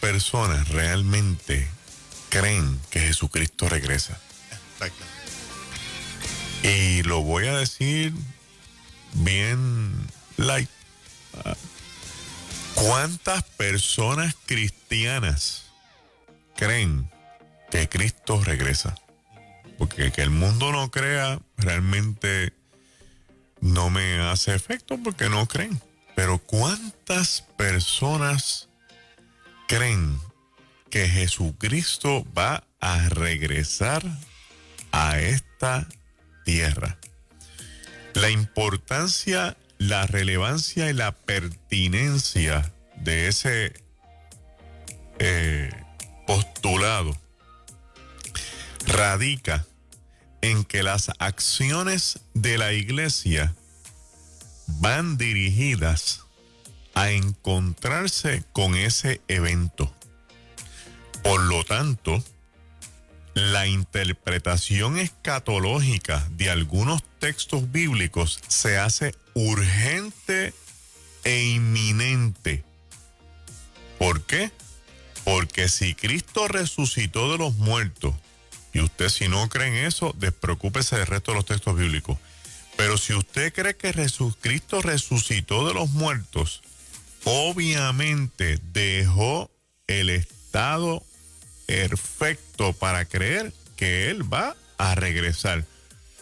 personas realmente creen que Jesucristo regresa? Exacto. Y lo voy a decir bien light. ¿Cuántas personas cristianas creen que Cristo regresa? Porque que el mundo no crea realmente no me hace efecto porque no creen. Pero ¿cuántas personas creen que Jesucristo va a regresar a esta tierra? La importancia, la relevancia y la pertinencia de ese postulado radica en que las acciones de la iglesia van dirigidas a encontrarse con ese evento. Por lo tanto, la interpretación escatológica de algunos textos bíblicos se hace urgente e inminente. ¿Por qué? Porque si Cristo resucitó de los muertos, y usted si no cree en eso, despreocúpese del resto de los textos bíblicos. Pero si usted cree que Cristo resucitó de los muertos, obviamente dejó el estado perfecto para creer que Él va a regresar.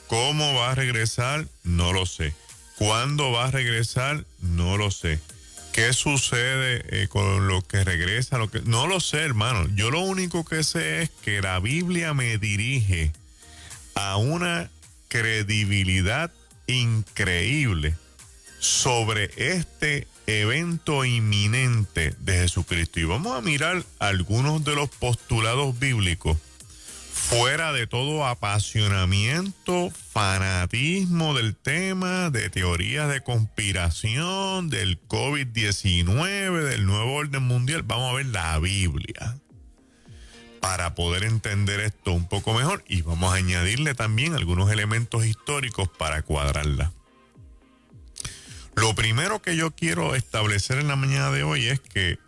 ¿Cómo va a regresar? No lo sé. ¿Cuándo va a regresar? No lo sé. ¿Qué sucede con lo que regresa? No lo sé, hermano. Yo lo único que sé es que la Biblia me dirige a una credibilidad increíble sobre este evento inminente de Jesucristo. Y vamos a mirar algunos de los postulados bíblicos fuera de todo apasionamiento, fanatismo del tema, de teorías de conspiración, del COVID-19, del nuevo orden mundial. Vamos a ver la Biblia para poder entender esto un poco mejor y vamos a añadirle también algunos elementos históricos para cuadrarla. Lo primero que yo quiero establecer en la mañana de hoy es que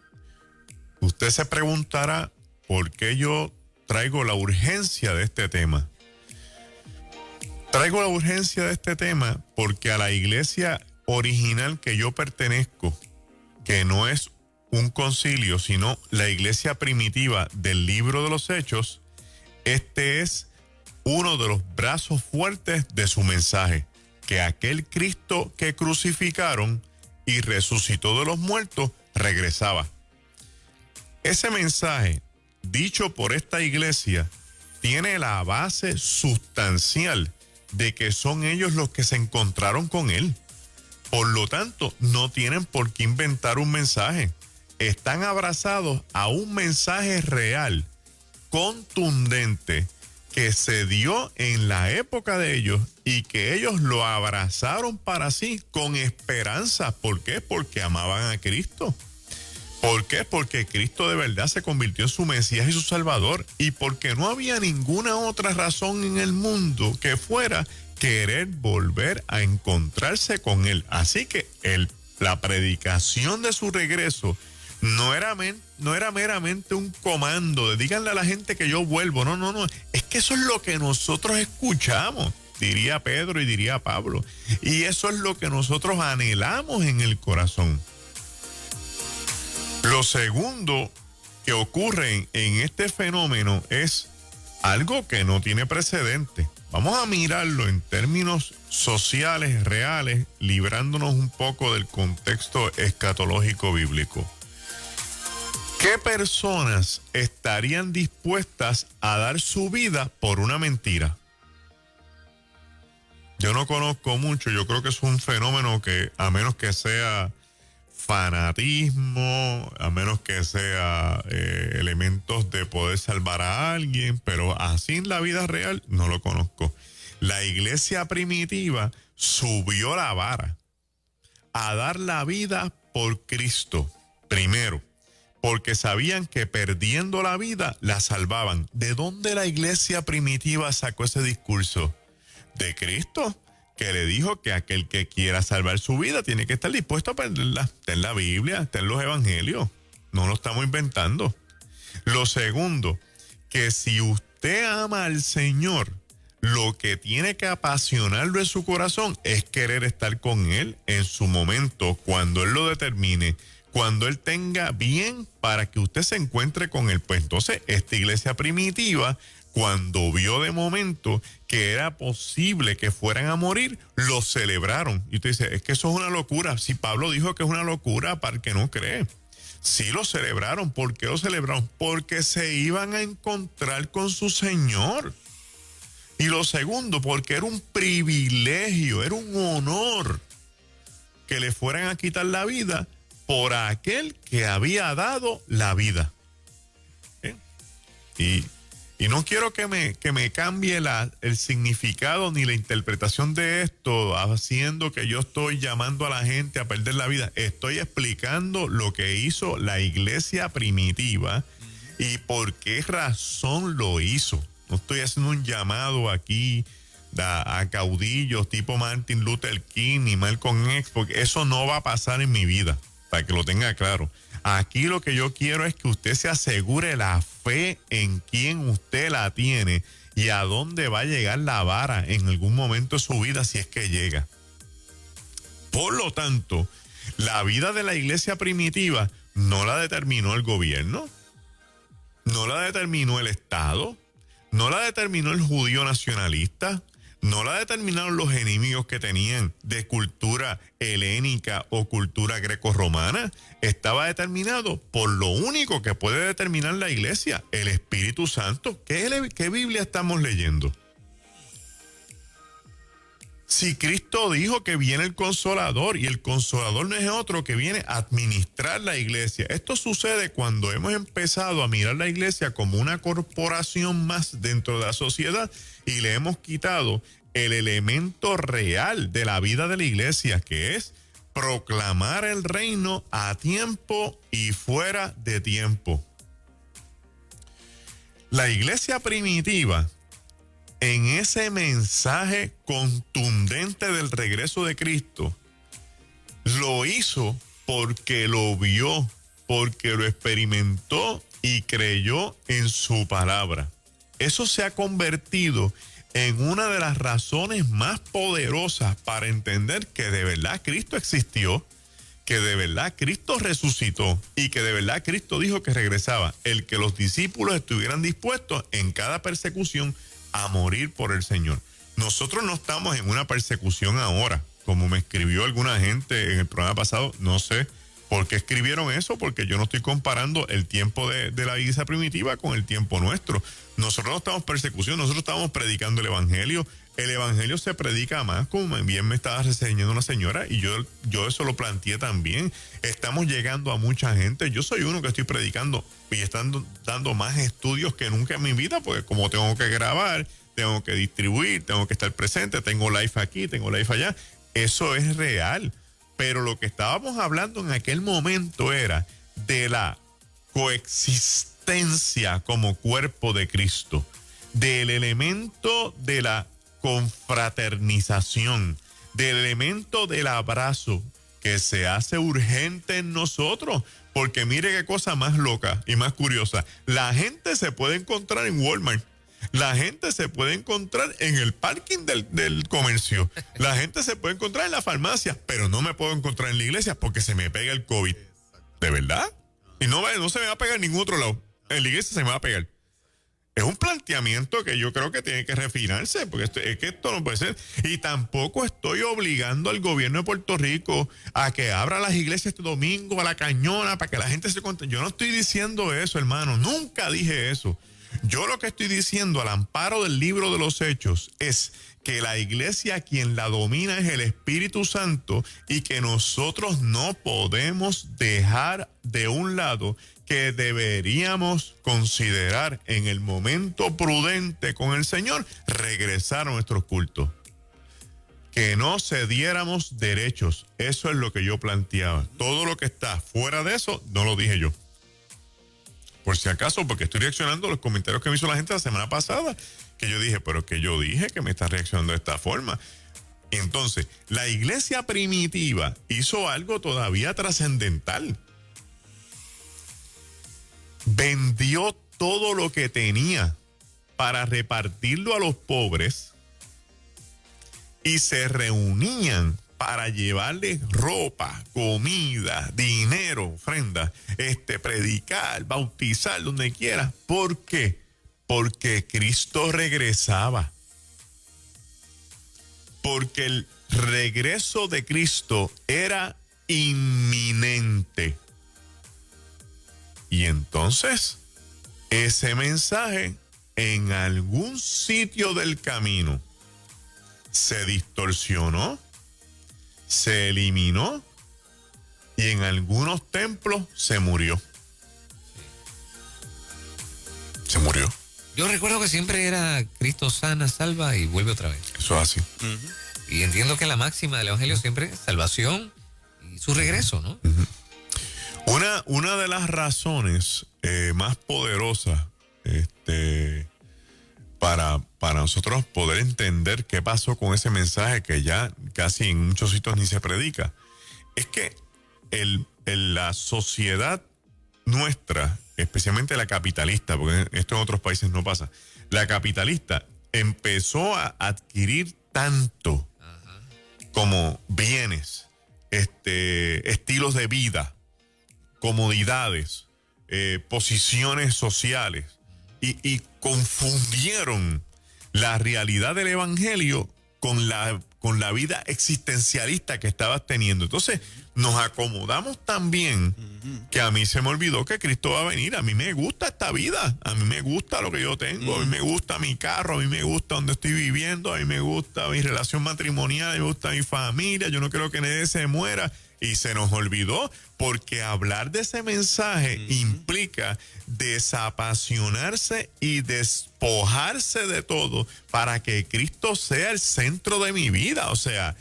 usted se preguntará por qué yo traigo la urgencia de este tema. Traigo la urgencia de este tema porque a la iglesia original que yo pertenezco, que no es un concilio, sino la iglesia primitiva del libro de los Hechos, este es uno de los brazos fuertes de su mensaje, que aquel Cristo que crucificaron y resucitó de los muertos regresaba. Ese mensaje, dicho por esta iglesia, tiene la base sustancial de que son ellos los que se encontraron con él. Por lo tanto, no tienen por qué inventar un mensaje. Están abrazados a un mensaje real, contundente, que se dio en la época de ellos y que ellos lo abrazaron para sí con esperanza. ¿Por qué? Porque amaban a Cristo. ¿Por qué? Porque Cristo de verdad se convirtió en su Mesías y su Salvador, y porque no había ninguna otra razón en el mundo que fuera querer volver a encontrarse con Él. Así que la predicación de su regreso no era meramente un comando de díganle a la gente que yo vuelvo. No. Es que eso es lo que nosotros escuchamos, diría Pedro y diría Pablo. Y eso es lo que nosotros anhelamos en el corazón. Lo segundo que ocurre en este fenómeno es algo que no tiene precedente. Vamos a mirarlo en términos sociales, reales, librándonos un poco del contexto escatológico bíblico. ¿Qué personas estarían dispuestas a dar su vida por una mentira? Yo no conozco mucho, yo creo que es un fenómeno que, a menos que sea fanatismo, a menos que sea elementos de poder salvar a alguien, pero así en la vida real no lo conozco. La iglesia primitiva subió la vara a dar la vida por Cristo, primero, porque sabían que perdiendo la vida la salvaban. ¿De dónde la iglesia primitiva sacó ese discurso? De Cristo, que le dijo que aquel que quiera salvar su vida tiene que estar dispuesto a perderla. Está en la Biblia, está en los evangelios. no lo estamos inventando. Lo segundo, que si usted ama al Señor, lo que tiene que apasionarlo en su corazón es querer estar con Él en su momento, cuando Él lo determine, cuando Él tenga bien para que usted se encuentre con Él. Pues entonces, esta iglesia primitiva, cuando vio de momento que era posible que fueran a morir, lo celebraron. Y usted dice, es que eso es una locura. Si Pablo dijo que es una locura para el que no cree. Sí lo celebraron. ¿Por qué lo celebraron? Porque se iban a encontrar con su Señor. Y lo segundo, porque era un privilegio, era un honor que le fueran a quitar la vida por aquel que había dado la vida. Y no quiero que me cambie el significado ni la interpretación de esto, haciendo que yo estoy llamando a la gente a perder la vida. Estoy explicando lo que hizo la iglesia primitiva y por qué razón lo hizo. No estoy haciendo un llamado aquí a caudillos tipo Martin Luther King ni Malcolm X, porque eso no va a pasar en mi vida, para que lo tenga claro. Aquí lo que yo quiero es que usted se asegure la fe en quien usted la tiene y a dónde va a llegar la vara en algún momento de su vida, si es que llega. Por lo tanto, la vida de la iglesia primitiva no la determinó el gobierno, no la determinó el Estado, no la determinó el judío nacionalista, no la determinaron los enemigos que tenían de cultura helénica o cultura grecorromana. Estaba determinado por lo único que puede determinar la iglesia, el Espíritu Santo. ¿Qué Biblia estamos leyendo? Si Cristo dijo que viene el Consolador, y el Consolador no es otro que viene a administrar la iglesia. Esto sucede cuando hemos empezado a mirar la iglesia como una corporación más dentro de la sociedad y le hemos quitado el elemento real de la vida de la iglesia, que es proclamar el reino a tiempo y fuera de tiempo. La iglesia primitiva, en ese mensaje contundente del regreso de Cristo, lo hizo porque lo vio, porque lo experimentó y creyó en su palabra. Eso se ha convertido en una de las razones más poderosas para entender que de verdad Cristo existió, que de verdad Cristo resucitó y que de verdad Cristo dijo que regresaba. El que los discípulos estuvieran dispuestos en cada persecución a morir por el Señor. Nosotros no estamos en una persecución ahora, como me escribió alguna gente en el programa pasado. No sé por qué escribieron eso, porque yo no estoy comparando el tiempo de la iglesia primitiva con el tiempo nuestro. Nosotros no estamos en persecución, nosotros estamos predicando el evangelio. El evangelio se predica más, como bien me estaba reseñando una señora, y yo eso lo planteé también. Estamos llegando a mucha gente. Yo soy uno que estoy predicando y están dando más estudios que nunca en mi vida, porque como tengo que grabar, tengo que distribuir, tengo que estar presente, tengo live aquí, tengo live allá. Eso es real. Pero lo que estábamos hablando en aquel momento era de la coexistencia como cuerpo de Cristo, del elemento de la confraternización, del elemento del abrazo que se hace urgente en nosotros. Porque mire qué cosa más loca y más curiosa. La gente se puede encontrar en Walmart. La gente se puede encontrar en el parking del comercio. La gente se puede encontrar en la farmacia, pero no me puedo encontrar en la iglesia porque se me pega el COVID. ¿De verdad? Y no se me va a pegar en ningún otro lado. En la iglesia se me va a pegar. Es un planteamiento que yo creo que tiene que refinarse, porque es que esto no puede ser. Y tampoco estoy obligando al gobierno de Puerto Rico a que abra las iglesias este domingo a la cañona para que la gente se conte. Yo no estoy diciendo eso, hermano. Nunca dije eso. Yo lo que estoy diciendo al amparo del libro de los Hechos es que la iglesia quien la domina es el Espíritu Santo y que nosotros no podemos dejar de un lado que deberíamos considerar en el momento prudente con el Señor regresar a nuestros cultos. Que no cediéramos derechos. Eso es lo que yo planteaba. Todo lo que está fuera de eso no lo dije yo. Por si acaso, porque estoy reaccionando a los comentarios que me hizo la gente la semana pasada, que yo dije, pero que yo dije que me está reaccionando de esta forma. Entonces, la iglesia primitiva hizo algo todavía trascendental. vendió todo lo que tenía para repartirlo a los pobres y se reunían para llevarles ropa, comida, dinero, ofrenda, predicar, bautizar, donde quiera. ¿Por qué? Porque Cristo regresaba. Porque el regreso de Cristo era inminente. Y entonces, ese mensaje en algún sitio del camino se distorsionó, se eliminó y en algunos templos se murió. Se murió. Yo recuerdo que siempre era Cristo sana, salva y vuelve otra vez. Eso es así. Y entiendo que la máxima del Evangelio siempre es salvación y su regreso, ¿no? Una de las razones más poderosas para nosotros poder entender qué pasó con ese mensaje que ya casi en muchos sitios ni se predica, es que la sociedad nuestra, especialmente la capitalista, porque esto en otros países no pasa, la capitalista empezó a adquirir tanto como bienes, estilos de vida, comodidades, posiciones sociales, y confundieron la realidad del evangelio con la vida existencialista que estabas teniendo. Entonces, nos acomodamos tan bien que a mí se me olvidó que Cristo va a venir. A mí me gusta esta vida, a mí me gusta lo que yo tengo, a mí me gusta mi carro, a mí me gusta donde estoy viviendo, a mí me gusta mi relación matrimonial, a mí me gusta mi familia, yo no quiero que nadie se muera. Y se nos olvidó, porque hablar de ese mensaje implica desapasionarse y despojarse de todo para que Cristo sea el centro de mi vida. O sea,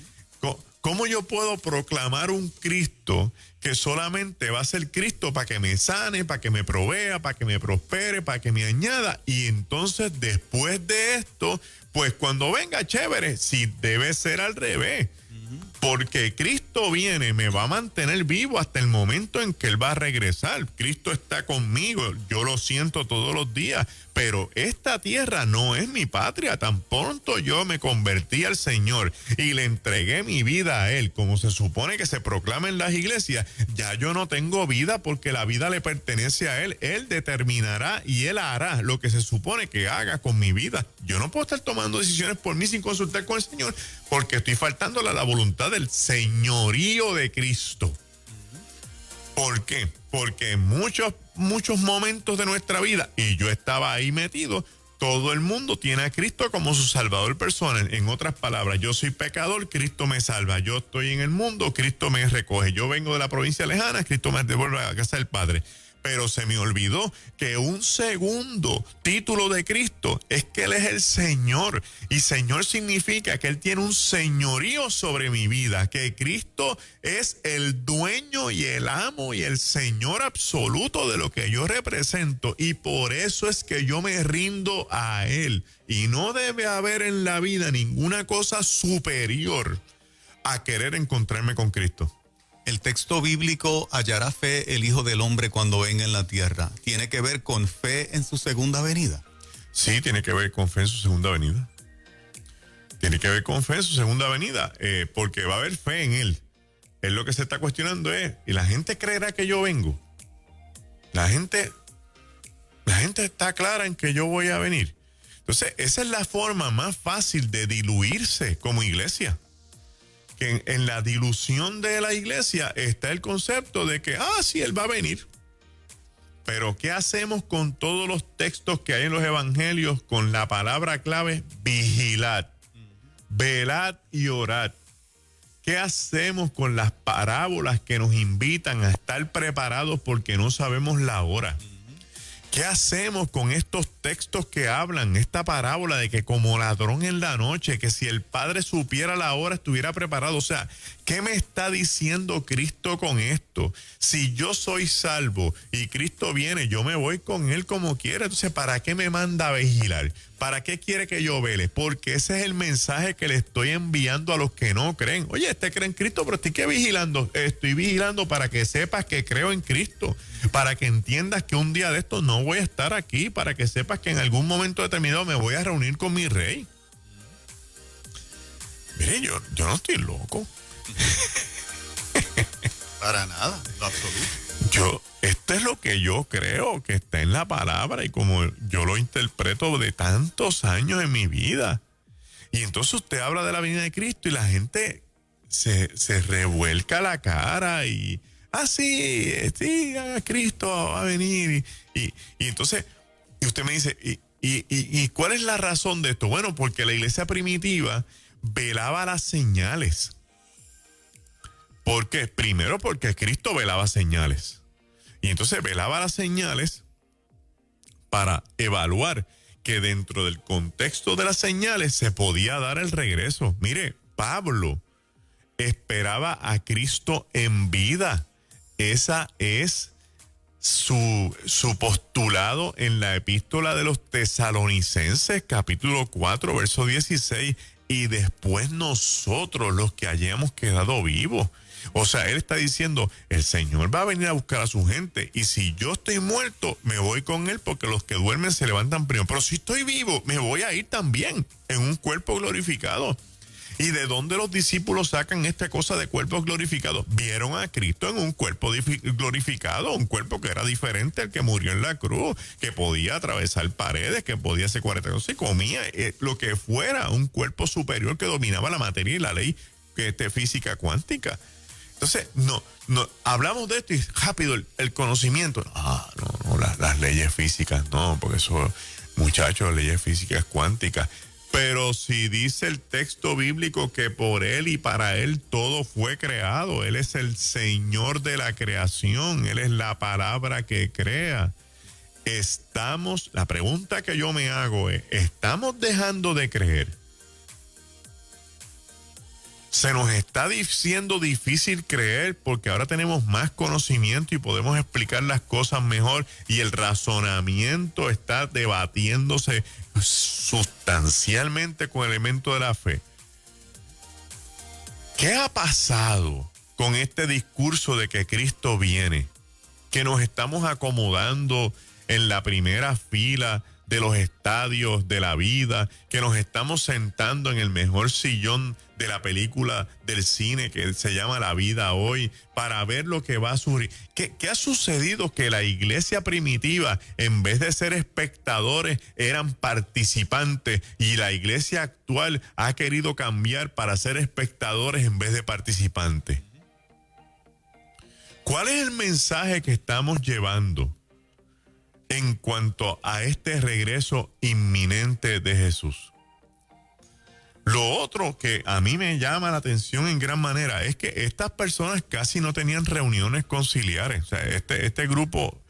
¿cómo yo puedo proclamar un Cristo que solamente va a ser Cristo para que me sane, para que me provea, para que me prospere, para que me añada? Y entonces después de esto, pues cuando venga, chévere, si debe ser al revés. Porque Cristo viene, me va a mantener vivo hasta el momento en que Él va a regresar. Cristo está conmigo, yo lo siento todos los días, pero esta tierra no es mi patria. Tan pronto yo me convertí al Señor y le entregué mi vida a Él, como se supone que se proclama en las iglesias, ya yo no tengo vida porque la vida le pertenece a Él. Él determinará y Él hará lo que se supone que haga con mi vida. Yo no puedo estar tomando decisiones por mí sin consultar con el Señor, porque estoy faltándole a la voluntad del señorío de Cristo. ¿Por qué? Porque en muchos momentos de nuestra vida, y yo estaba ahí metido, todo el mundo tiene a Cristo como su salvador personal. En otras palabras, yo soy pecador, Cristo me salva. Yo estoy en el mundo, Cristo me recoge. Yo vengo de la provincia lejana, Cristo me devuelve a la casa del Padre. Pero se me olvidó que un segundo título de Cristo es que Él es el Señor. Y Señor significa que Él tiene un señorío sobre mi vida. Que Cristo es el dueño y el amo y el Señor absoluto de lo que yo represento. Y por eso es que yo me rindo a Él. Y no debe haber en la vida ninguna cosa superior a querer encontrarme con Cristo. El texto bíblico, hallará fe el Hijo del Hombre cuando venga en la tierra, ¿tiene que ver con fe en su segunda venida? Sí, tiene que ver con fe en su segunda venida. Tiene que ver con fe en su segunda venida, porque va a haber fe en Él. Él lo que se está cuestionando es, ¿y la gente creerá que yo vengo? La gente está clara en que yo voy a venir. Entonces, esa es la forma más fácil de diluirse como iglesia. Que en la dilución de la iglesia está el concepto de que, sí, Él va a venir. Pero ¿qué hacemos con todos los textos que hay en los evangelios con la palabra clave vigilad, velad y orad? ¿Qué hacemos con las parábolas que nos invitan a estar preparados porque no sabemos la hora? ¿Qué hacemos con estos textos que hablan, esta parábola de que como ladrón en la noche, que si el Padre supiera la hora estuviera preparado. O sea, ¿qué me está diciendo Cristo con esto? Si yo soy salvo y Cristo viene, yo me voy con Él como quiera. Entonces, ¿para qué me manda a vigilar? ¿Para qué quiere que yo vele? Porque ese es el mensaje que le estoy enviando a los que no creen. Oye, cree en Cristo, pero estoy vigilando. Estoy vigilando para que sepas que creo en Cristo, para que entiendas que un día de estos no voy a estar aquí, para que sepas que en algún momento determinado me voy a reunir con mi rey. Mire, yo no estoy loco. Para nada, lo absoluto. Esto es lo que yo creo que está en la palabra y como yo lo interpreto de tantos años en mi vida. Y entonces usted habla de la venida de Cristo y la gente se revuelca la cara y, sí, Cristo va a venir. Y entonces, y usted me dice, ¿y cuál es la razón de esto? Bueno, porque la iglesia primitiva velaba las señales. ¿Por qué? Primero porque Cristo velaba señales. Y entonces velaba las señales para evaluar que dentro del contexto de las señales se podía dar el regreso. Mire, Pablo esperaba a Cristo en vida. Esa es su postulado en la epístola de los Tesalonicenses, capítulo 4, verso 16. Y después nosotros, los que hayamos quedado vivos. O sea, él está diciendo, el Señor va a venir a buscar a su gente y si yo estoy muerto, me voy con él porque los que duermen se levantan primero. Pero si estoy vivo, me voy a ir también en un cuerpo glorificado. ¿Y de dónde los discípulos sacan esta cosa de cuerpos glorificados? Vieron a Cristo en un cuerpo glorificado, un cuerpo que era diferente al que murió en la cruz, que podía atravesar paredes, que podía hacer 42 y comía lo que fuera, un cuerpo superior que dominaba la materia y la ley física cuántica. Entonces, no, hablamos de esto y rápido el conocimiento. Las leyes físicas, no, porque eso, muchachos, leyes físicas cuánticas. Pero si dice el texto bíblico que por Él y para Él todo fue creado, Él es el Señor de la creación, Él es la palabra que crea. La pregunta que yo me hago es, ¿estamos dejando de creer? Se nos está siendo difícil creer porque ahora tenemos más conocimiento y podemos explicar las cosas mejor y el razonamiento está debatiéndose sustancialmente con el elemento de la fe. ¿Qué ha pasado con este discurso de que Cristo viene? Que nos estamos acomodando en la primera fila de los estadios de la vida, que nos estamos sentando en el mejor sillón de la película del cine que se llama La Vida Hoy, para ver lo que va a surgir. ¿Qué ha sucedido? Que la iglesia primitiva, en vez de ser espectadores, eran participantes, y la iglesia actual ha querido cambiar para ser espectadores en vez de participantes. ¿Cuál es el mensaje que estamos llevando en cuanto a este regreso inminente de Jesús? Lo otro que a mí me llama la atención en gran manera es que estas personas casi no tenían reuniones conciliares. O sea, este grupo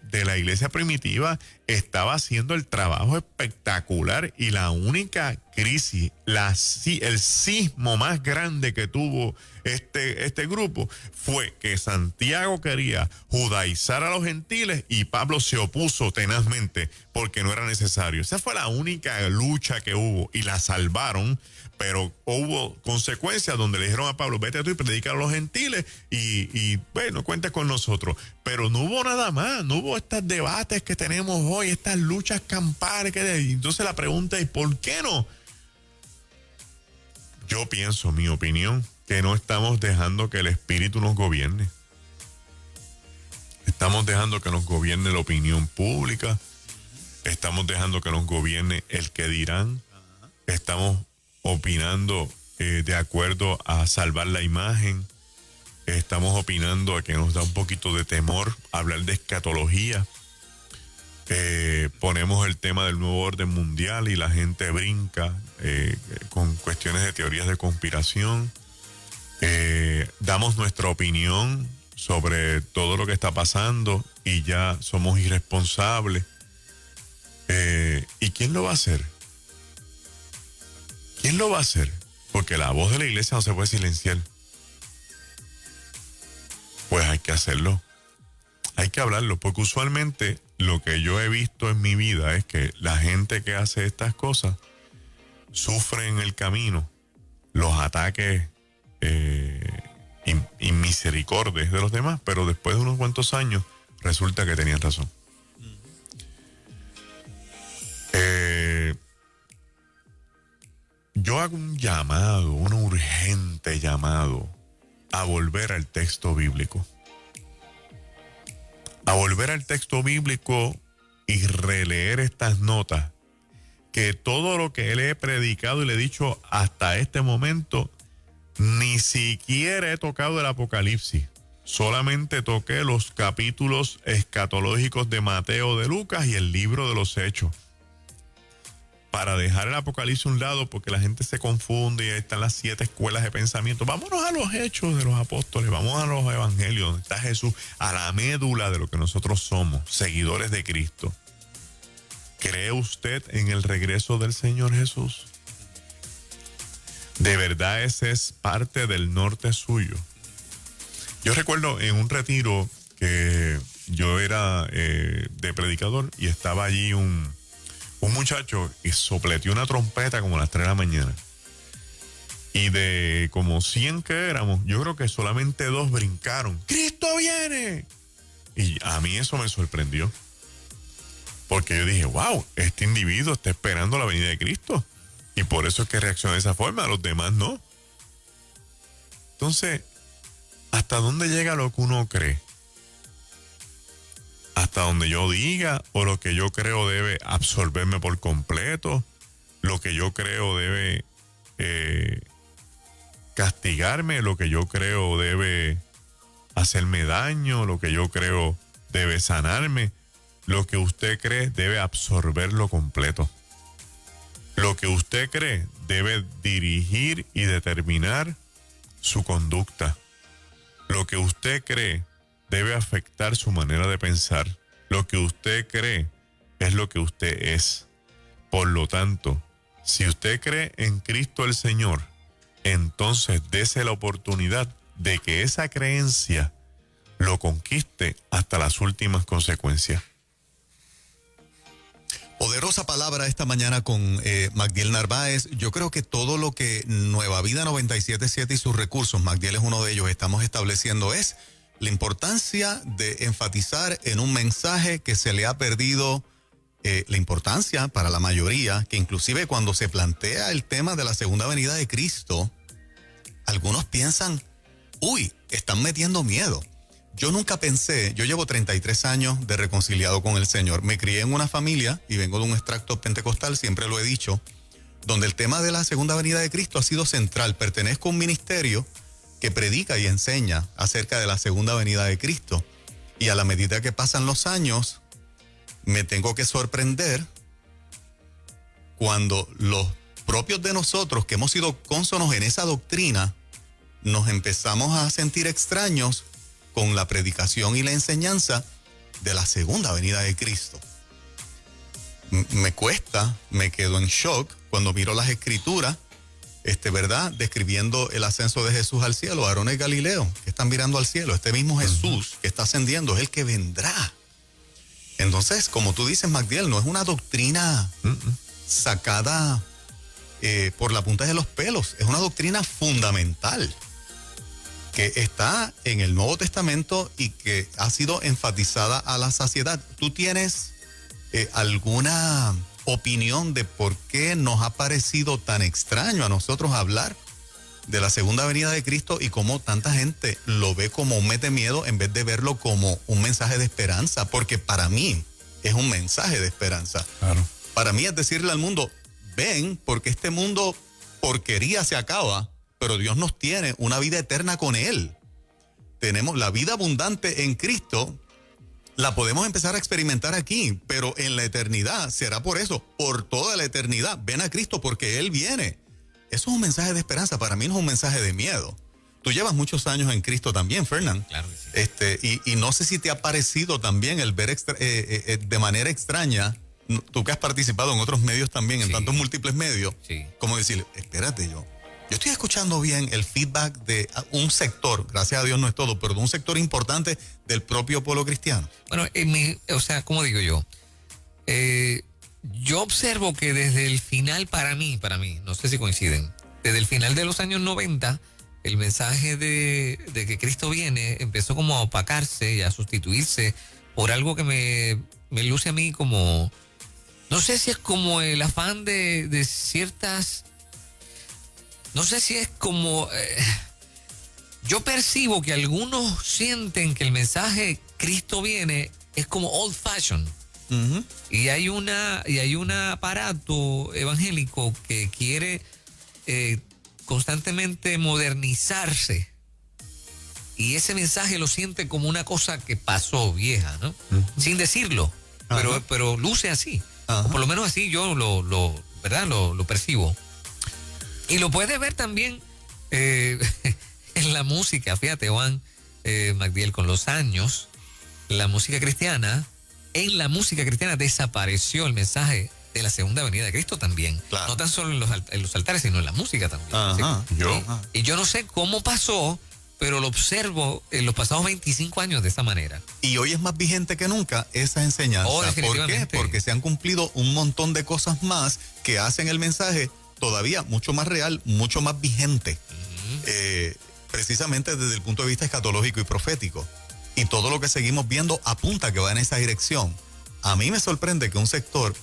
de la iglesia primitiva estaba haciendo el trabajo espectacular, y la única crisis, el sismo más grande que tuvo este grupo fue que Santiago quería judaizar a los gentiles y Pablo se opuso tenazmente porque no era necesario. Esa fue la única lucha que hubo y la salvaron, pero hubo consecuencias donde le dijeron a Pablo, vete tú y predica a los gentiles y bueno, cuentes con nosotros. Pero no hubo nada más, no hubo estos debates que tenemos hoy, estas luchas campales. Entonces la pregunta es, ¿por qué no? Yo pienso, mi opinión, que no estamos dejando que el Espíritu nos gobierne. Estamos dejando que nos gobierne la opinión pública. Estamos dejando que nos gobierne el que dirán. Estamos opinando de acuerdo a salvar la imagen. Estamos opinando a que nos da un poquito de temor hablar de escatología. Ponemos el tema del nuevo orden mundial y la gente brinca con cuestiones de teorías de conspiración. Damos nuestra opinión sobre todo lo que está pasando y ya somos irresponsables. ¿Y quién lo va a hacer? ¿Quién lo va a hacer? Porque la voz de la iglesia no se puede silenciar. Pues hay que hacerlo. Hay que hablarlo, porque usualmente lo que yo he visto en mi vida es que la gente que hace estas cosas sufre en el camino los ataques inmisericordias de los demás, pero después de unos cuantos años resulta que tenían razón. Yo hago un llamado, un urgente llamado a volver al texto bíblico. A volver al texto bíblico y releer estas notas, que todo lo que le he predicado y le he dicho hasta este momento, ni siquiera he tocado el Apocalipsis. Solamente toqué los capítulos escatológicos de Mateo, de Lucas y el libro de los Hechos. Para dejar el Apocalipsis a un lado, porque la gente se confunde y ahí están las 7 escuelas de pensamiento. Vámonos a los Hechos de los Apóstoles, vamos a los Evangelios, donde está Jesús, a la médula de lo que nosotros somos, seguidores de Cristo. ¿Cree usted en el regreso del Señor Jesús? De verdad ese es parte del norte suyo. Yo recuerdo en un retiro que yo era de predicador y estaba allí un muchacho y sopleteó una trompeta como a las 3 de la mañana. Y de como 100 que éramos, yo creo que solamente 2 brincaron. ¡Cristo viene! Y a mí eso me sorprendió. Porque yo dije, wow, este individuo está esperando la venida de Cristo. Y por eso es que reacciona de esa forma, a los demás no. Entonces, ¿hasta dónde llega lo que uno cree? ¿Hasta donde yo diga? ¿O lo que yo creo debe absorberme por completo? ¿Lo que yo creo debe castigarme? ¿Lo que yo creo debe hacerme daño? ¿Lo que yo creo debe sanarme? Lo que usted cree debe absorberlo completo. Lo que usted cree debe dirigir y determinar su conducta. Lo que usted cree debe afectar su manera de pensar. Lo que usted cree es lo que usted es. Por lo tanto, si usted cree en Cristo el Señor, entonces dese la oportunidad de que esa creencia lo conquiste hasta las últimas consecuencias. Poderosa palabra esta mañana con Magdiel Narváez. Yo creo que todo lo que Nueva Vida 97.7 y sus recursos, Magdiel es uno de ellos, estamos estableciendo es la importancia de enfatizar en un mensaje que se le ha perdido la importancia para la mayoría, que inclusive cuando se plantea el tema de la segunda venida de Cristo, algunos piensan, uy, están metiendo miedo. Yo nunca pensé, yo llevo 33 años de reconciliado con el Señor. Me crié en una familia y vengo de un extracto pentecostal, siempre lo he dicho, donde el tema de la segunda venida de Cristo ha sido central. Pertenezco a un ministerio que predica y enseña acerca de la segunda venida de Cristo. Y a la medida que pasan los años, me tengo que sorprender cuando los propios de nosotros que hemos sido cónsonos en esa doctrina, nos empezamos a sentir extraños con la predicación y la enseñanza de la segunda venida de Cristo. Me cuesta, me quedo en shock cuando miro las escrituras, ¿verdad? Describiendo el ascenso de Jesús al cielo, varones Galileo, que están mirando al cielo. Este mismo Jesús que está ascendiendo es el que vendrá. Entonces, como tú dices, Magdiel, no es una doctrina sacada por la punta de los pelos, es una doctrina fundamental que está en el Nuevo Testamento y que ha sido enfatizada a la saciedad. ¿Tú tienes alguna opinión de por qué nos ha parecido tan extraño a nosotros hablar de la segunda venida de Cristo y cómo tanta gente lo ve como un mete miedo en vez de verlo como un mensaje de esperanza? Porque para mí es un mensaje de esperanza. Claro. Para mí es decirle al mundo, ven, porque este mundo porquería se acaba, pero Dios nos tiene una vida eterna con Él. Tenemos la vida abundante en Cristo, la podemos empezar a experimentar aquí, pero en la eternidad será por eso, por toda la eternidad. Ven a Cristo porque Él viene. Eso es un mensaje de esperanza, para mí no es un mensaje de miedo. Tú llevas muchos años en Cristo también, Fernán. Claro que sí. Y no sé si te ha parecido también el ver de manera extraña tú que has participado en otros medios también, en Sí. tantos múltiples medios, Sí. como decir, espérate, yo estoy escuchando bien el feedback de un sector, gracias a Dios no es todo, pero de un sector importante del propio pueblo cristiano. Bueno, o sea, ¿cómo digo yo? Yo observo que desde el final, para mí, no sé si coinciden, desde el final de los años 90, el mensaje de que Cristo viene empezó como a opacarse y a sustituirse por algo que me luce a mí como, no sé si es como el afán de ciertas, no sé si es como, yo percibo que algunos sienten que el mensaje Cristo viene es como old fashion. Ujú. Y hay un aparato evangélico que quiere constantemente modernizarse. Y ese mensaje lo siente como una cosa que pasó vieja, ¿no? Sin decirlo, Ajá. pero luce así. Ajá. O por lo menos así yo ¿verdad? Lo percibo. Y lo puedes ver también en la música. Fíjate, Juan, Magdiel, con los años, la música cristiana, en la música cristiana desapareció el mensaje de la segunda venida de Cristo también. Claro. No tan solo en los altares, sino en la música también. Ajá. Sí. Yo- Y yo no sé cómo pasó, pero lo observo en los pasados 25 años de esta manera. Y hoy es más vigente que nunca esa enseñanza. Oh, ¿Por qué? definitivamente. Porque se han cumplido un montón de cosas más que hacen el mensaje todavía mucho más real, mucho más vigente. Precisamente desde el punto de vista escatológico y profético. Y todo lo que seguimos viendo apunta que va en esa dirección. A mí me sorprende que un sector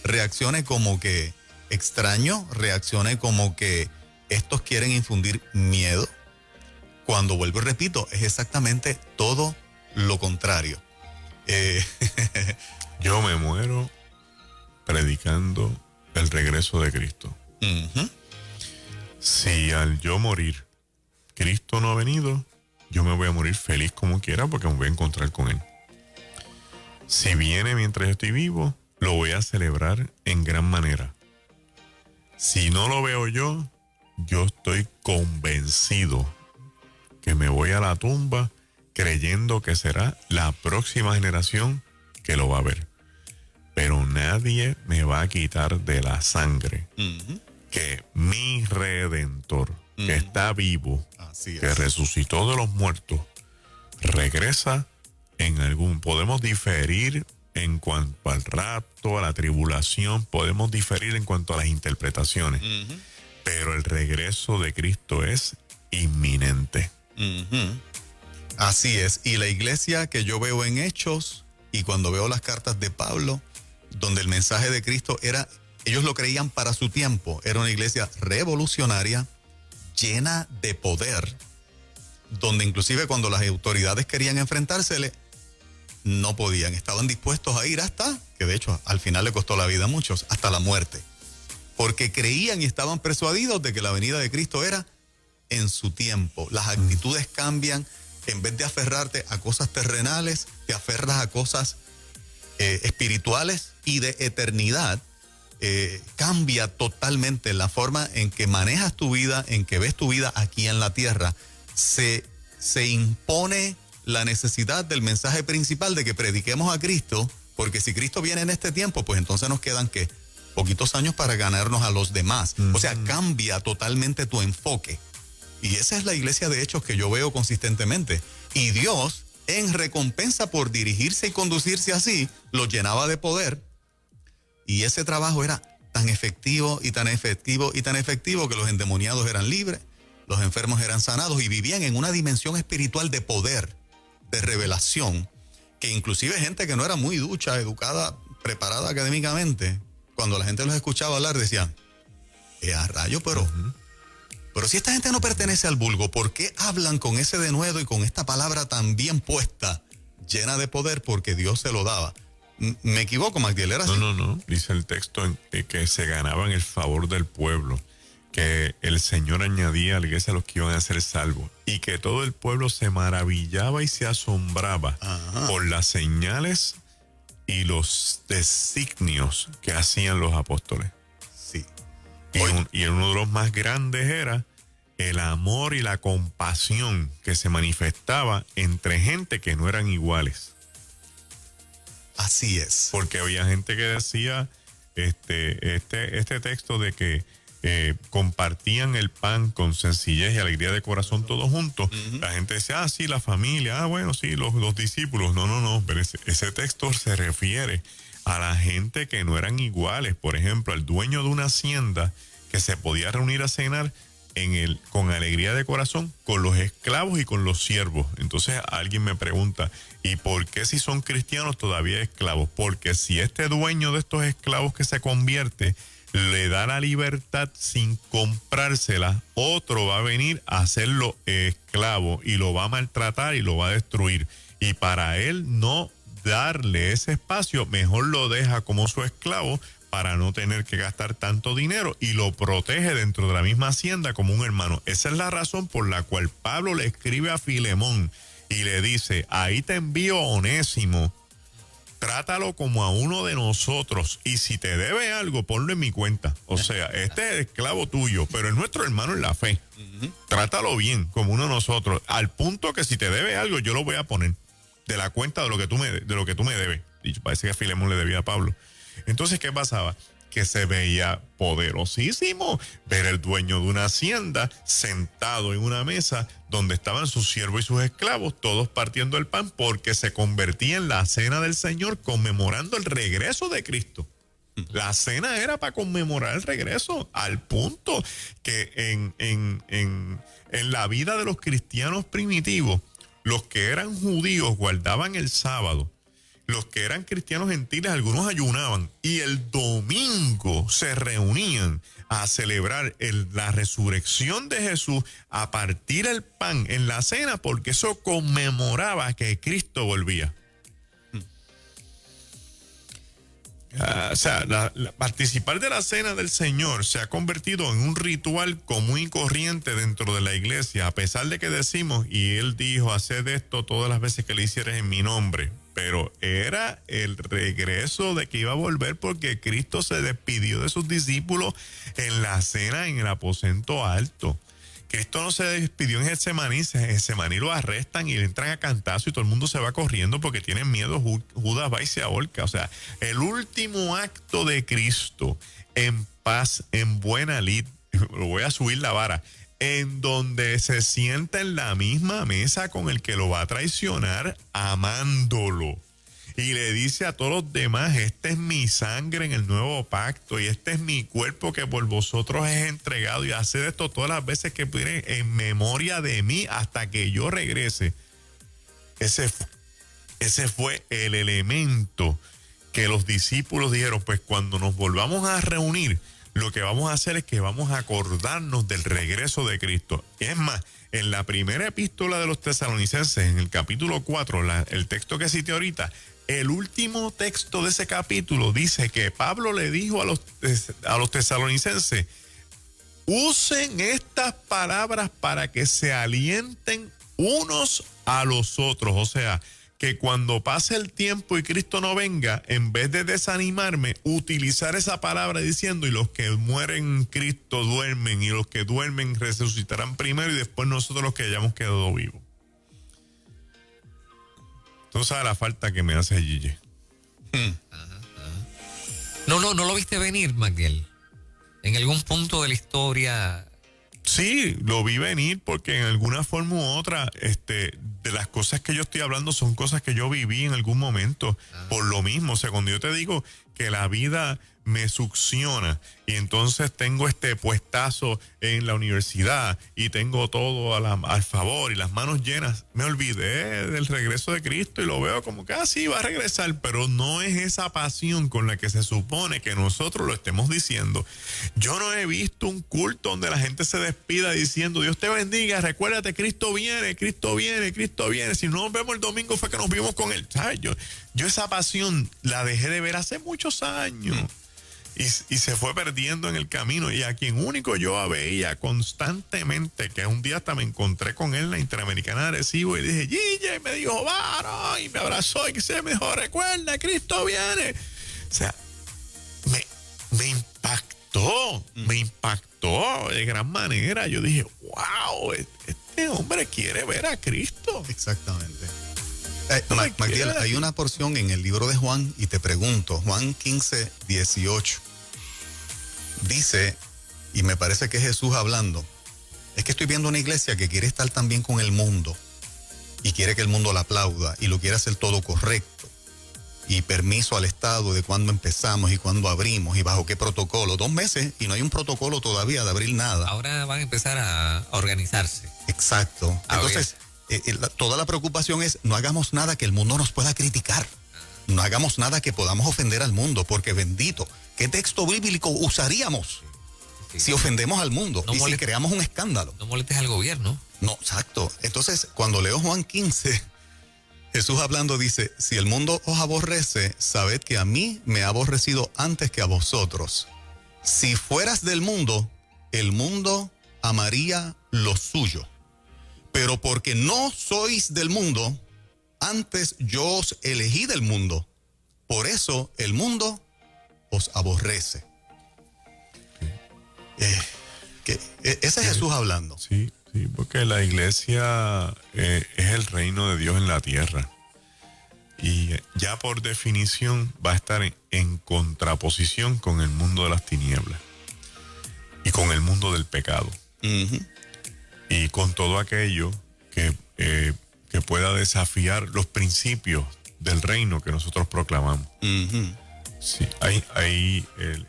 reaccione como que extraño, reaccione como que estos quieren infundir miedo, cuando vuelvo y repito, es exactamente todo lo contrario. Yo me muero predicando el regreso de Cristo. Ujú. Si al yo morir, Cristo no ha venido, yo me voy a morir feliz como quiera porque me voy a encontrar con Él. Si viene mientras yo estoy vivo, lo voy a celebrar en gran manera. Si no lo veo yo estoy convencido que me voy a la tumba creyendo que será la próxima generación que lo va a ver. Pero nadie me va a quitar de la sangre Ujú. que mi Redentor, que está vivo, Así que es. resucitó de los muertos, regresa en algún. Podemos diferir en cuanto al rapto, a la tribulación, podemos diferir en cuanto a las interpretaciones, Ujú. pero el regreso de Cristo es inminente. Ujú. Así es. Y la iglesia que yo veo en Hechos y cuando veo las cartas de Pablo, donde el mensaje de Cristo era, ellos lo creían para su tiempo, era una iglesia revolucionaria, llena de poder, donde inclusive cuando las autoridades querían enfrentársele, no podían, estaban dispuestos a ir hasta, que de hecho al final le costó la vida a muchos, hasta la muerte, porque creían y estaban persuadidos de que la venida de Cristo era en su tiempo. Las actitudes cambian, en vez de aferrarte a cosas terrenales, te aferras a cosas espirituales y de eternidad. Cambia totalmente la forma en que manejas tu vida, en que ves tu vida aquí en la tierra. Se impone la necesidad del mensaje principal de que prediquemos a Cristo, porque si Cristo viene en este tiempo, pues entonces nos quedan ¿qué? Poquitos años para ganarnos a los demás. O sea, cambia totalmente tu enfoque. Y esa es la iglesia de Hechos que yo veo consistentemente. Y Dios, en recompensa por dirigirse y conducirse así, los llenaba de poder. Y ese trabajo era tan efectivo y tan efectivo y tan efectivo que los endemoniados eran libres, los enfermos eran sanados y vivían en una dimensión espiritual de poder, de revelación, que inclusive gente que no era muy ducha, educada, preparada académicamente, cuando la gente los escuchaba hablar decían, a rayo, pero si esta gente no pertenece al vulgo, ¿por qué hablan con ese denuedo y con esta palabra tan bien puesta, llena de poder? Porque Dios se lo daba. ¿Me equivoco, Magdiel? ¿Era así? No. Dice el texto que se ganaban el favor del pueblo, que el Señor añadía a la iglesia a los que iban a ser salvos y que todo el pueblo se maravillaba y se asombraba por las señales y los designios que hacían los apóstoles. Sí. Y uno de los más grandes era el amor y la compasión que se manifestaba entre gente que no eran iguales. Así es. Porque había gente que decía este texto de que compartían el pan con sencillez y alegría de corazón todos juntos. La gente decía, sí, la familia, bueno, sí, los discípulos. No, pero ese texto se refiere a la gente que no eran iguales. Por ejemplo, al dueño de una hacienda que se podía reunir a cenar con alegría de corazón con los esclavos y con los siervos. Entonces alguien me pregunta, ¿y por qué si son cristianos todavía esclavos? Porque si este dueño de estos esclavos que se convierte le da la libertad sin comprársela, otro va a venir a hacerlo esclavo y lo va a maltratar y lo va a destruir. Y para él no darle ese espacio, mejor lo deja como su esclavo para no tener que gastar tanto dinero y lo protege dentro de la misma hacienda como un hermano. Esa es la razón por la cual Pablo le escribe a Filemón y le dice, ahí te envío a Onésimo, trátalo como a uno de nosotros y si te debe algo, ponlo en mi cuenta. O sea, este es el esclavo tuyo, pero es nuestro hermano en la fe. Trátalo bien, como uno de nosotros, al punto que si te debe algo, yo lo voy a poner de la cuenta de lo que tú me debes. Y parece que Filemón le debía a Pablo. Entonces, ¿qué pasaba? Que se veía poderosísimo ver el dueño de una hacienda sentado en una mesa donde estaban sus siervos y sus esclavos, todos partiendo el pan, porque se convertía en la cena del Señor conmemorando el regreso de Cristo. La cena era para conmemorar el regreso, al punto que en la vida de los cristianos primitivos, los que eran judíos guardaban el sábado. Los que eran cristianos gentiles, algunos ayunaban y el domingo se reunían a celebrar la resurrección de Jesús, a partir el pan en la cena, porque eso conmemoraba que Cristo volvía. O sea, participar de la cena del Señor se ha convertido en un ritual común y corriente dentro de la iglesia, a pesar de que decimos, y Él dijo, haced esto todas las veces que le hicieres en mi nombre. Pero era el regreso de que iba a volver porque Cristo se despidió de sus discípulos en la cena en el aposento alto. Cristo no se despidió en Getsemaní lo arrestan y le entran a cantazo y todo el mundo se va corriendo porque tienen miedo, Judas va y se ahorca. O sea, el último acto de Cristo en paz, en buena lid, lo voy a subir la vara, en donde se sienta en la misma mesa con el que lo va a traicionar, amándolo. Y le dice a todos los demás, esta es mi sangre en el nuevo pacto y este es mi cuerpo que por vosotros es entregado y haced esto todas las veces que pudieran en memoria de mí hasta que yo regrese. Ese fue el elemento que los discípulos dijeron, pues cuando nos volvamos a reunir, lo que vamos a hacer es que vamos a acordarnos del regreso de Cristo. Es más, en la primera epístola de los tesalonicenses, en el capítulo 4, el texto que cité ahorita, el último texto de ese capítulo dice que Pablo le dijo a los tesalonicenses, usen estas palabras para que se alienten unos a los otros. O sea, que cuando pase el tiempo y Cristo no venga, en vez de desanimarme, utilizar esa palabra diciendo, y los que mueren en Cristo duermen, y los que duermen resucitarán primero, y después nosotros los que hayamos quedado vivos. Tú sabes la falta que me hace Gigi. No lo viste venir, Magdiel. En algún punto de la historia. Sí, lo vi venir porque en alguna forma u otra, de las cosas que yo estoy hablando son cosas que yo viví en algún momento. Por lo mismo, o sea, cuando yo te digo que la vida me succiona y entonces tengo este puestazo en la universidad y tengo todo al favor y las manos llenas, me olvidé del regreso de Cristo y lo veo como que sí va a regresar, pero no es esa pasión con la que se supone que nosotros lo estemos diciendo. Yo no he visto un culto donde la gente se despida diciendo Dios te bendiga, recuérdate, Cristo viene, Cristo viene, Cristo viene. Si no nos vemos el domingo fue que nos vimos con él. ¿Sabes? Yo esa pasión la dejé de ver hace muchos años. Y se fue perdiendo en el camino. Y a quien único yo veía constantemente, que un día hasta me encontré con él en la Interamericana de Arecibo y dije, Gigi, y me dijo, varón, y me abrazó y que se me dijo, recuerda, Cristo viene. O sea, me impactó de gran manera. Yo dije, wow, este hombre quiere ver a Cristo. Exactamente. Magdiel, hay una porción en el libro de Juan, y te pregunto, Juan 15, 18, dice, y me parece que es Jesús hablando, es que estoy viendo una iglesia que quiere estar también con el mundo, y quiere que el mundo la aplauda, y lo quiere hacer todo correcto, y permiso al Estado de cuándo empezamos y cuándo abrimos, y bajo qué protocolo. 2 meses, y no hay un protocolo todavía de abrir nada. Ahora van a empezar a organizarse. Exacto. Entonces, toda la preocupación es, no hagamos nada que el mundo nos pueda criticar. No hagamos nada que podamos ofender al mundo, porque bendito, ¿qué texto bíblico usaríamos si ofendemos al mundo y si creamos un escándalo? No molestes al gobierno. No, exacto. Entonces, cuando leo Juan 15, Jesús hablando dice, si el mundo os aborrece, sabed que a mí me ha aborrecido antes que a vosotros. Si fueras del mundo, el mundo amaría lo suyo. Pero porque no sois del mundo, antes yo os elegí del mundo. Por eso el mundo os aborrece. Ese es Jesús hablando. Sí, sí, porque la iglesia es el reino de Dios en la tierra. Y ya por definición va a estar en contraposición con el mundo de las tinieblas y con el mundo del pecado. Uh-huh. Y con todo aquello que pueda desafiar los principios del reino que nosotros proclamamos. Uh-huh. Sí, hay el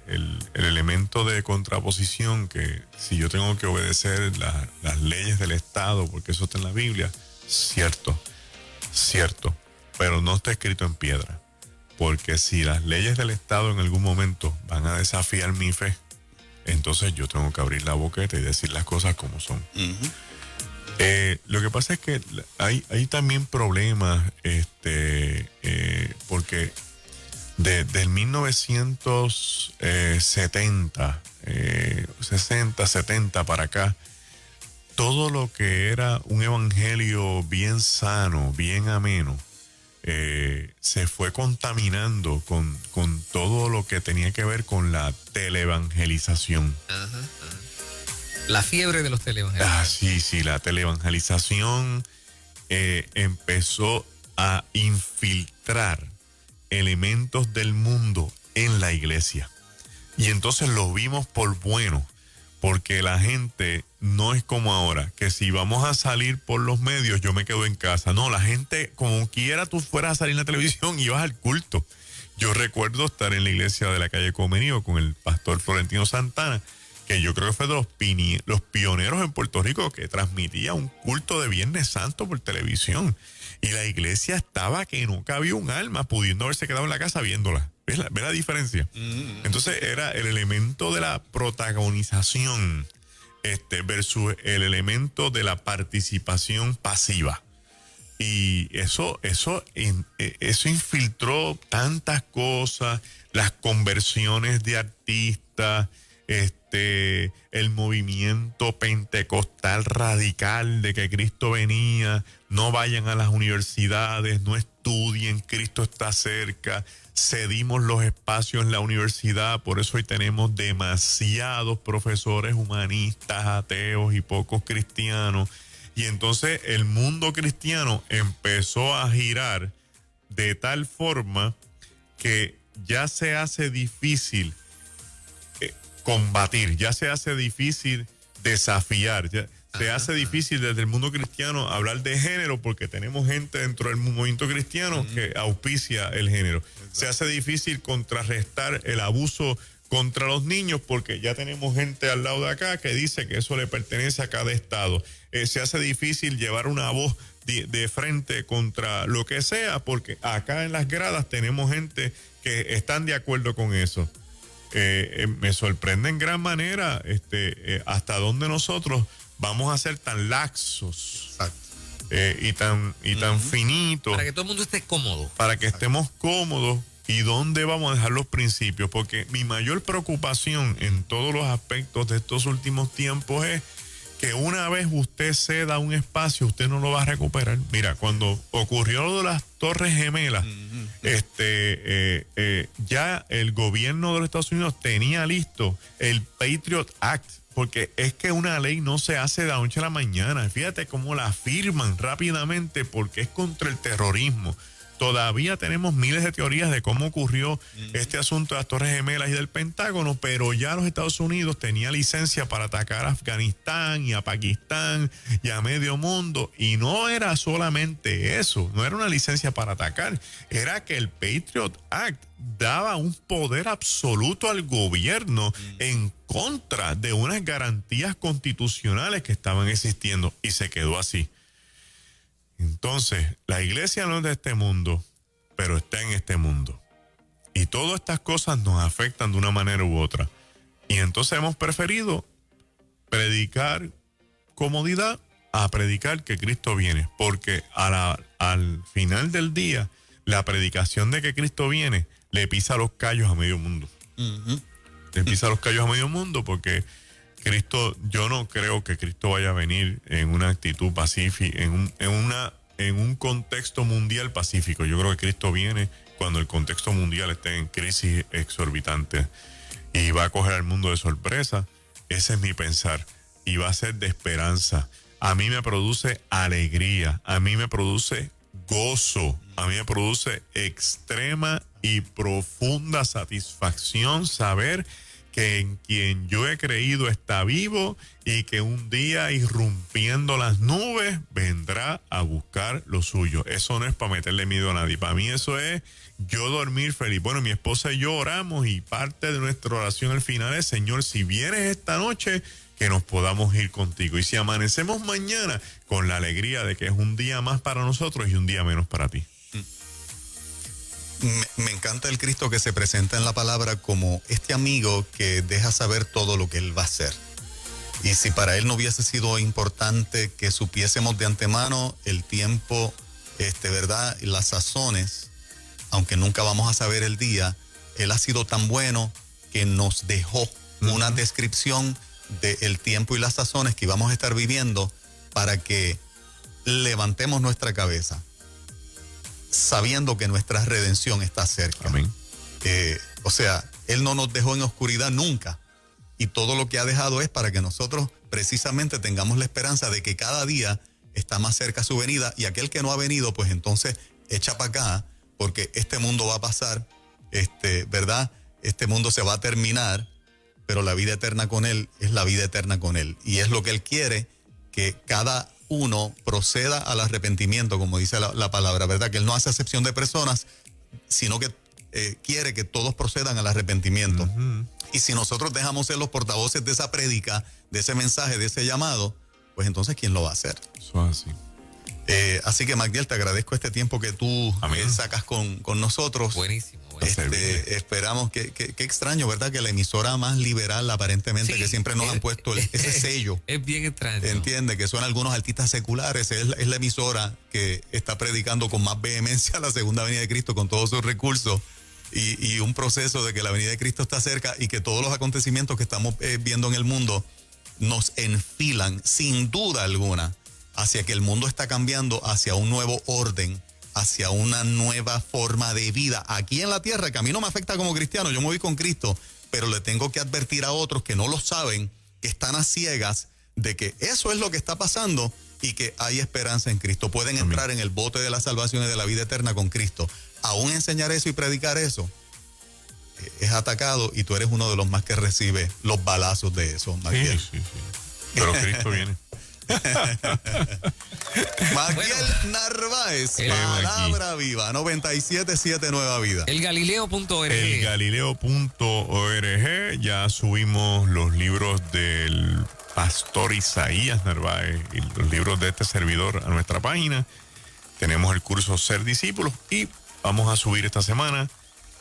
elemento de contraposición que si yo tengo que obedecer las leyes del Estado, porque eso está en la Biblia, cierto, pero no está escrito en piedra. Porque si las leyes del Estado en algún momento van a desafiar mi fe, entonces yo tengo que abrir la boqueta y decir las cosas como son. Uh-huh. Lo que pasa es que hay también problemas, porque del 1970, 60, 70 para acá, todo lo que era un evangelio bien sano, bien ameno, se fue contaminando con todo lo que tenía que ver con la teleevangelización. Ajá. La fiebre de los teleevangelistas. Sí, la teleevangelización empezó a infiltrar elementos del mundo en la iglesia. Y entonces lo vimos por bueno, porque la gente no es como ahora, que si vamos a salir por los medios, yo me quedo en casa. No, la gente, como quiera tú fueras a salir en la televisión, ibas al culto. Yo recuerdo estar en la iglesia de la calle Comerío con el pastor Florentino Santana, que yo creo que fue de los pioneros en Puerto Rico que transmitía un culto de Viernes Santo por televisión. Y la iglesia estaba que no cabía un alma, pudiendo haberse quedado en la casa viéndola. ¿Ves la diferencia? Entonces era el elemento de la protagonización versus el elemento de la participación pasiva. Y eso infiltró tantas cosas, las conversiones de artistas, el movimiento pentecostal radical de que Cristo venía, no vayan a las universidades, no estudien, Cristo está cerca, cedimos los espacios en la universidad, por eso hoy tenemos demasiados profesores humanistas, ateos y pocos cristianos, y entonces el mundo cristiano empezó a girar de tal forma que ya se hace difícil combatir, ya se hace difícil desafiar, ya se hace difícil desde el mundo cristiano hablar de género porque tenemos gente dentro del movimiento cristiano que auspicia el género. Se hace difícil contrarrestar el abuso contra los niños porque ya tenemos gente al lado de acá que dice que eso le pertenece a cada estado. Se hace difícil llevar una voz de frente contra lo que sea porque acá en las gradas tenemos gente que están de acuerdo con eso. Me sorprende en gran manera hasta dónde nosotros vamos a ser tan laxos y tan finitos. Para que todo el mundo esté cómodo. Para que estemos cómodos y dónde vamos a dejar los principios. Porque mi mayor preocupación en todos los aspectos de estos últimos tiempos es que una vez usted ceda un espacio, usted no lo va a recuperar. Mira, cuando ocurrió lo de las Torres Gemelas, ya el gobierno de los Estados Unidos tenía listo el Patriot Act porque es que una ley no se hace de la noche a la mañana. Fíjate cómo la firman rápidamente porque es contra el terrorismo. Todavía tenemos miles de teorías de cómo ocurrió este asunto de las Torres Gemelas y del Pentágono, pero ya los Estados Unidos tenían licencia para atacar a Afganistán y a Pakistán y a medio mundo. Y no era solamente eso, no era una licencia para atacar, era que el Patriot Act daba un poder absoluto al gobierno en contra de unas garantías constitucionales que estaban existiendo, y se quedó así. Entonces, la iglesia no es de este mundo, pero está en este mundo. Y todas estas cosas nos afectan de una manera u otra. Y entonces hemos preferido predicar comodidad a predicar que Cristo viene. Porque al final del día, la predicación de que Cristo viene le pisa los callos a medio mundo. Le pisa los callos a medio mundo porque Cristo, yo no creo que Cristo vaya a venir en una actitud pacífica, en un contexto mundial pacífico. Yo creo que Cristo viene cuando el contexto mundial esté en crisis exorbitante y va a coger al mundo de sorpresa. Ese es mi pensar y va a ser de esperanza. A mí me produce alegría, a mí me produce gozo, a mí me produce extrema y profunda satisfacción saber que en quien yo he creído está vivo y que un día, irrumpiendo las nubes, vendrá a buscar lo suyo. Eso no es para meterle miedo a nadie. Para mí eso es yo dormir feliz. Bueno, mi esposa y yo oramos y parte de nuestra oración al final es: Señor, si vienes esta noche, que nos podamos ir contigo. Y si amanecemos mañana, con la alegría de que es un día más para nosotros y un día menos para ti. Me encanta el Cristo que se presenta en la palabra como este amigo que deja saber todo lo que Él va a hacer. Y si para Él no hubiese sido importante que supiésemos de antemano el tiempo, ¿verdad? Y las sazones, aunque nunca vamos a saber el día, Él ha sido tan bueno que nos dejó una descripción del tiempo y las sazones que íbamos a estar viviendo para que levantemos nuestra cabeza, sabiendo que nuestra redención está cerca. Amén. O sea, Él no nos dejó en oscuridad nunca. Y todo lo que ha dejado es para que nosotros precisamente tengamos la esperanza de que cada día está más cerca su venida. Y aquel que no ha venido, pues entonces echa para acá, porque este mundo va a pasar, ¿verdad? Este mundo se va a terminar, pero la vida eterna con Él es la vida eterna con Él. Y es lo que Él quiere, que cada uno proceda al arrepentimiento, como dice la palabra, ¿verdad? Que Él no hace acepción de personas, sino que quiere que todos procedan al arrepentimiento. Y si nosotros dejamos ser los portavoces de esa prédica, de ese mensaje, de ese llamado, pues entonces ¿quién lo va a hacer? Eso es así. Así que, Magdiel, te agradezco este tiempo que tú sacas con nosotros. Buenísimo. Esperamos que extraño, ¿verdad? Que la emisora más liberal, aparentemente, sí, que siempre nos han puesto ese sello. Es bien extraño. Entiende que son algunos artistas seculares. Es la emisora que está predicando con más vehemencia la segunda venida de Cristo con todos sus recursos y un proceso de que la venida de Cristo está cerca y que todos los acontecimientos que estamos viendo en el mundo nos enfilan, sin duda alguna, hacia que el mundo está cambiando hacia un nuevo orden, hacia una nueva forma de vida aquí en la tierra, que a mí no me afecta como cristiano. Yo me voy con Cristo, pero le tengo que advertir a otros que no lo saben, que están a ciegas, de que eso es lo que está pasando y que hay esperanza en Cristo. Pueden entrar en el bote de la salvación y de la vida eterna con Cristo. Aún enseñar eso y predicar eso es atacado, y tú eres uno de los más que recibe los balazos de eso, Magdiel. Sí. Pero Cristo viene. Magdiel Narváez, Palabra Viva, 97.7 Nueva Vida. Elgalileo.org. Elgalileo.org. Ya subimos los libros del pastor Isaías Narváez y los libros de este servidor a nuestra página. Tenemos el curso Ser Discípulos y vamos a subir esta semana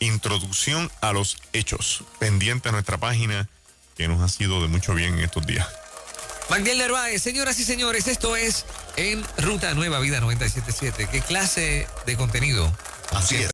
Introducción a los Hechos, pendiente a nuestra página, que nos ha sido de mucho bien en estos días. Magdiel Narváez, señoras y señores, esto es En Ruta Nueva Vida 97.7. ¿Qué clase de contenido? Así es.